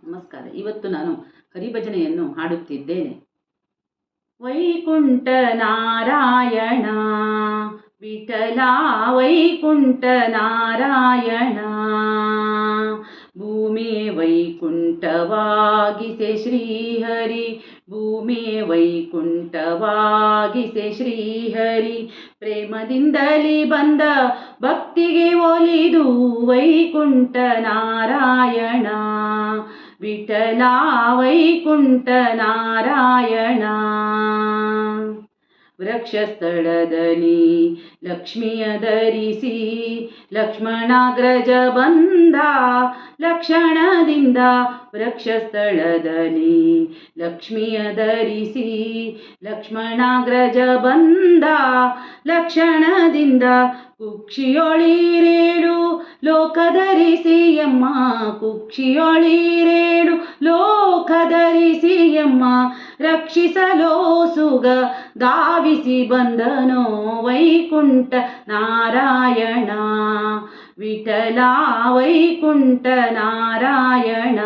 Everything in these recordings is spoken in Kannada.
ನಮಸ್ಕಾರ. ಇವತ್ತು ನಾನು ಹರಿಭಜನೆಯನ್ನು ಹಾಡುತ್ತಿದ್ದೇನೆ. ವೈಕುಂಠ ನಾರಾಯಣ ವಿಠಲ ವೈಕುಂಠ ನಾರಾಯಣ, ಭೂಮಿಯೇ ವೈಕುಂಠವಾಗಿಸೆ ಶ್ರೀಹರಿ, ಭೂಮಿಯೇ ವೈಕುಂಠವಾಗಿಸೆ ಶ್ರೀಹರಿ, ಪ್ರೇಮದಿಂದಲಿ ಬಂದ ಭಕ್ತಿಗೆ ಒಲಿದು ವೈಕುಂಠ ನಾರಾಯಣ ವಿಠಲ ವೈಕುಂಠ ನಾರಾಯಣ. ವೃಕ್ಷಸ್ಥಳದಲ್ಲಿ ಲಕ್ಷ್ಮಿಯ ಧರಿಸಿ ಲಕ್ಷ್ಮಣಾಗ್ರಜ ಬಂದ ಲಕ್ಷಣದಿಂದ, ವೃಕ್ಷಸ್ಥಳದಲ್ಲಿ ಲಕ್ಷ್ಮಿಯ ಧರಿಸಿ ಲಕ್ಷ್ಮಣಾಗ್ರಜ ಬಂದ ಲಕ್ಷಣದಿಂದ, ಕುಕ್ಷಿಯೊಳಿರೇಳು ಲೋಕ ಧರಿಸಿಯಮ್ಮ, ಕುಕ್ಷಿಯೊಳಿರೇಳು ಲೋಕ ಧರಿಸಿಯಮ್ಮ, ರಕ್ಷಿಸಲೋ ಸುಗ ಧಾವಿಸಿ ಬಂದನೋ ವೈಕುಂಠ ನಾರಾಯಣ ವಿಠಲ ವೈಕುಂಠ ನಾರಾಯಣ.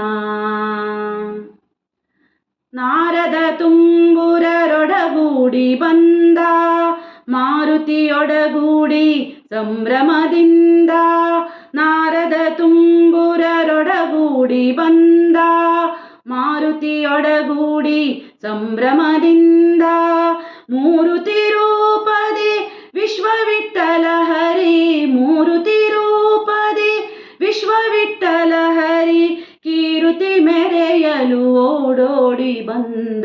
ನಾರದ ತುಂಬುರರೊಡಗೂಡಿ ಬಂದ ಮಾರುತಿಯೊಡಗೂಡಿ ಸಂಭ್ರಮದಿಂದ, ನಾರದ ತುಂಬುರರೊಡಗೂಡಿ ಬಂದ ಮಾರುತಿಯೊಡಗೂಡಿ ಸಂಭ್ರಮದಿಂದ, ಮೂರುತಿ ರೂಪದಿ ವಿಶ್ವವಿಠಲ ಹರಿ, ಮೂರುತಿ ರೂಪದಿ ವಿಶ್ವವಿಠಲ ಹರಿ, ಕೀರುತಿ ಮೆರೆಯಲು ಓಡೋಡಿ ಬಂದ,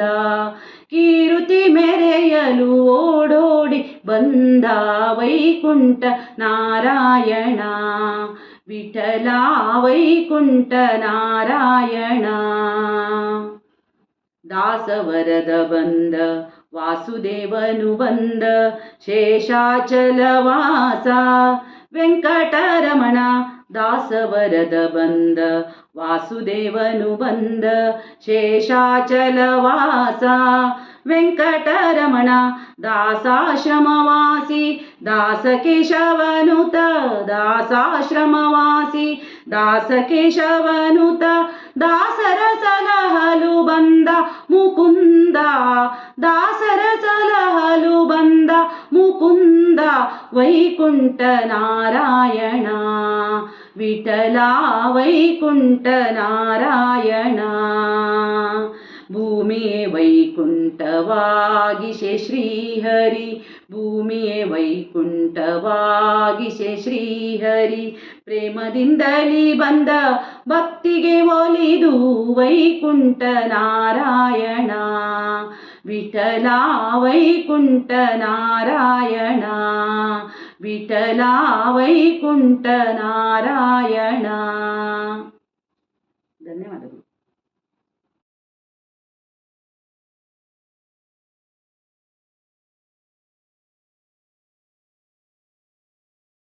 ಕೀರುತಿ ಮೆರೆಯಲು ಓಡೋಡಿ ಬಂದ ವೈಕುಂಠ ನಾರಾಯಣ ವಿಠಲ ವೈಕುಂಠ ನಾರಾಯಣ. ದಾಸವರದ ಬಂದ ವಾಸುದೇವನು ಬಂದ ಶೇಷಾಚಲವಾಸ ವೆಂಕಟರಮಣ, ದಾಸವರದ ಬಂದ ವಾಸುದೇವನು ಬಂದ ಶೇಷಾಚಲವಾಸ ವೆಂಕಟರಮಣ, ದಾಸಾಶ್ರಮವಾಸಿ ದಾಸಕೇಶವನುತ, ದಾಸಾಶ್ರಮವಾಸಿ ದಾಸಕೇಶವನುತ, ದಾಸರ ಸಲಹಲು ಬಂದ ಮುಕುಂದ, ದಾಸರ ಸಲಹಲು ಬಂದ ಮುಕುಂದ ವೈಕುಂಠ ನಾರಾಯಣ ವಿಠಲ ವೈಕುಂಠ ನಾರಾಯಣ. ಭೂಮಿಯೇ ವೈಕುಂಠವಾಗಿಸೆ ಶ್ರೀಹರಿ, ಭೂಮಿಯೇ ವೈಕುಂಠವಾಗಿಸೆ ಶ್ರೀಹರಿ, ಪ್ರೇಮದಿಂದಲಿ ಬಂದ ಭಕ್ತಿಗೆ ಒಲಿದು ವೈಕುಂಠ ನಾರಾಯಣ ವಿಠಲ ವೈಕುಂಠ ನಾರಾಯಣ ವಿಠಲ ವೈಕುಂಠ ನಾರಾಯಣ. ಧನ್ಯವಾದಗಳು.